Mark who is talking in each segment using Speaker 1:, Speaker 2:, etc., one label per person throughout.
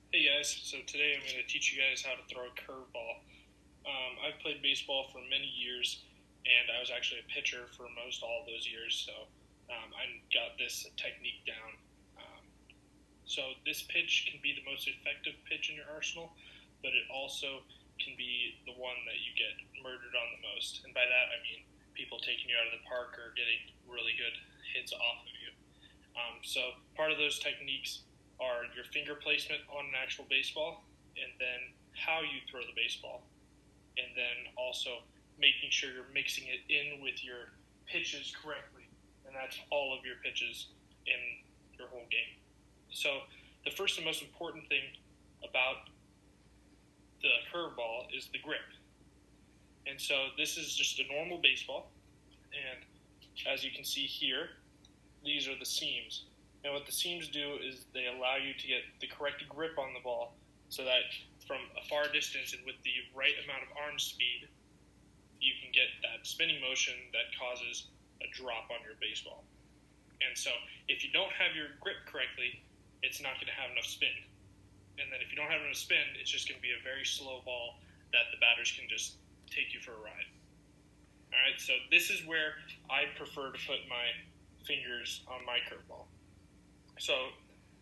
Speaker 1: Hey guys, so today I'm going to teach you guys how to throw a curveball. I've played baseball for many years, and I was actually a pitcher for most all of those years, so I got this technique down. Um, so this pitch can be the most effective pitch in your arsenal, but it also can be the one that you get murdered on the most. And by that I mean people taking you out of the park or getting really good hits off of you. So part of those techniques are your finger placement on an actual baseball, and then how you throw the baseball, and then also making sure you're mixing it in with your pitches correctly, and that's all of your pitches in your whole game. So the first and most important thing about the curveball is the grip. And so this is just a normal baseball, and as you can see here, these are the seams. And what the seams do is they allow you to get the correct grip on the ball so that from a far distance and with the right amount of arm speed, you can get that spinning motion that causes a drop on your baseball. And so if you don't have your grip correctly, it's not going to have enough spin. And then if you don't have enough spin, it's just going to be a very slow ball that the batters can just take you for a ride. All right, so this is where I prefer to put my fingers on my curveball. So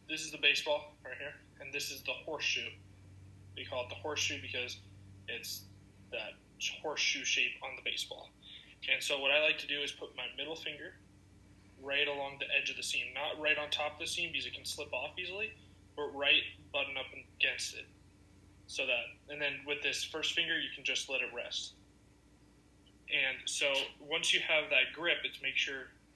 Speaker 1: this is the baseball right here, and this is the horseshoe. We call it the horseshoe because it's that horseshoe shape on the baseball. And so what I like to do is put my middle finger right along the edge of the seam, not right on top of the seam because it can slip off easily, but right button up against it. So that, and then with this first finger, you can just let it rest. And so once you have that grip, it's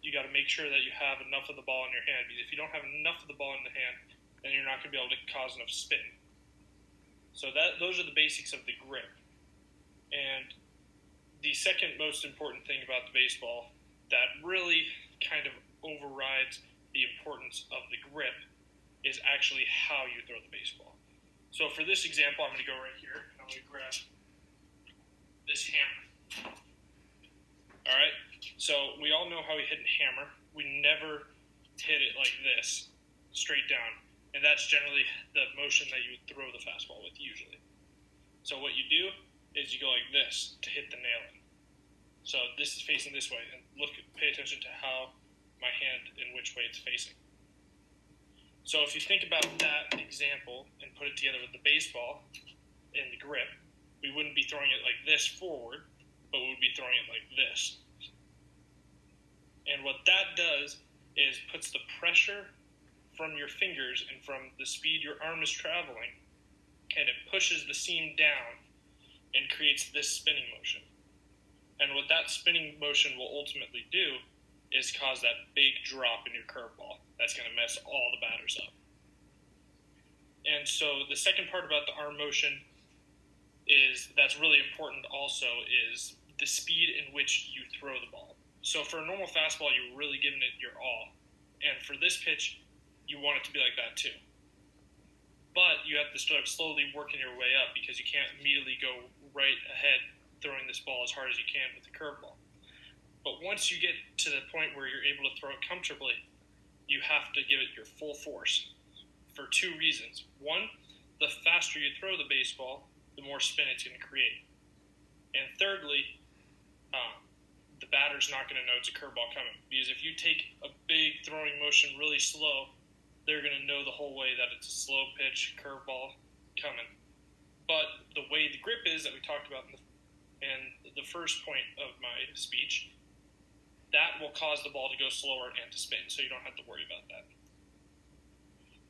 Speaker 1: you got to make sure that you have enough of the ball in your hand, because if you don't have enough of the ball in the hand, then you're not going to be able to cause enough spin. So those are the basics of the grip. And the second most important thing about the baseball that really kind of overrides the importance of the grip is actually how you throw the baseball. So for this example, I'm going to go right here, and I'm going to grab this hammer. All right? So we all know how we hit a hammer. We never hit it like this, straight down. And that's generally the motion that you throw the fastball with usually. So what you do is you go like this to hit the nail in. So this is facing this way, and pay attention to how my hand in which way it's facing. So if you think about that example and put it together with the baseball and the grip, we wouldn't be throwing it like this forward, but we would be throwing it like this. And what that does is puts the pressure from your fingers and from the speed your arm is traveling, and it pushes the seam down and creates this spinning motion. And what that spinning motion will ultimately do is cause that big drop in your curveball. That's going to mess all the batters up. And so the second part about the arm motion that's really important also is the speed in which you throw the ball. So for a normal fastball, you're really giving it your all. And for this pitch, you want it to be like that too. But you have to start slowly working your way up because you can't immediately go right ahead throwing this ball as hard as you can with the curveball. But once you get to the point where you're able to throw it comfortably, you have to give it your full force for two reasons. One, the faster you throw the baseball, the more spin it's going to create. And thirdly, the batter's not going to know it's a curveball coming. Because if you take a big throwing motion really slow, they're going to know the whole way that it's a slow pitch curveball coming. But the way the grip is that we talked about in the first point of my speech, that will cause the ball to go slower and to spin, so you don't have to worry about that.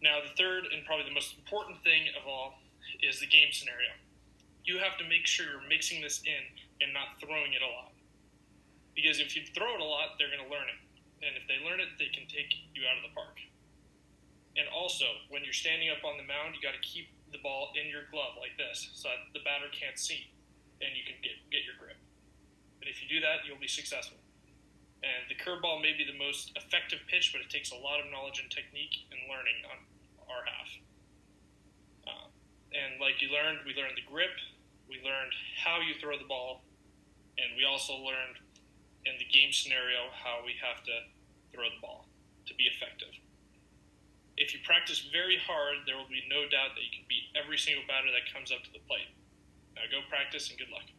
Speaker 1: Now, the third and probably the most important thing of all is the game scenario. You have to make sure you're mixing this in and not throwing it a lot. Because if you throw it a lot, they're going to learn it. And if they learn it, they can take you out of the park. And also, when you're standing up on the mound, you got to keep the ball in your glove like this so that the batter can't see and you can get your grip. And if you do that, you'll be successful. And the curveball may be the most effective pitch, but it takes a lot of knowledge and technique and learning on our half. And like we learned the grip, we learned how you throw the ball, and we also learned in the game scenario how we have to throw the ball to be effective. If you practice very hard, there will be no doubt that you can beat every single batter that comes up to the plate. Now go practice and good luck.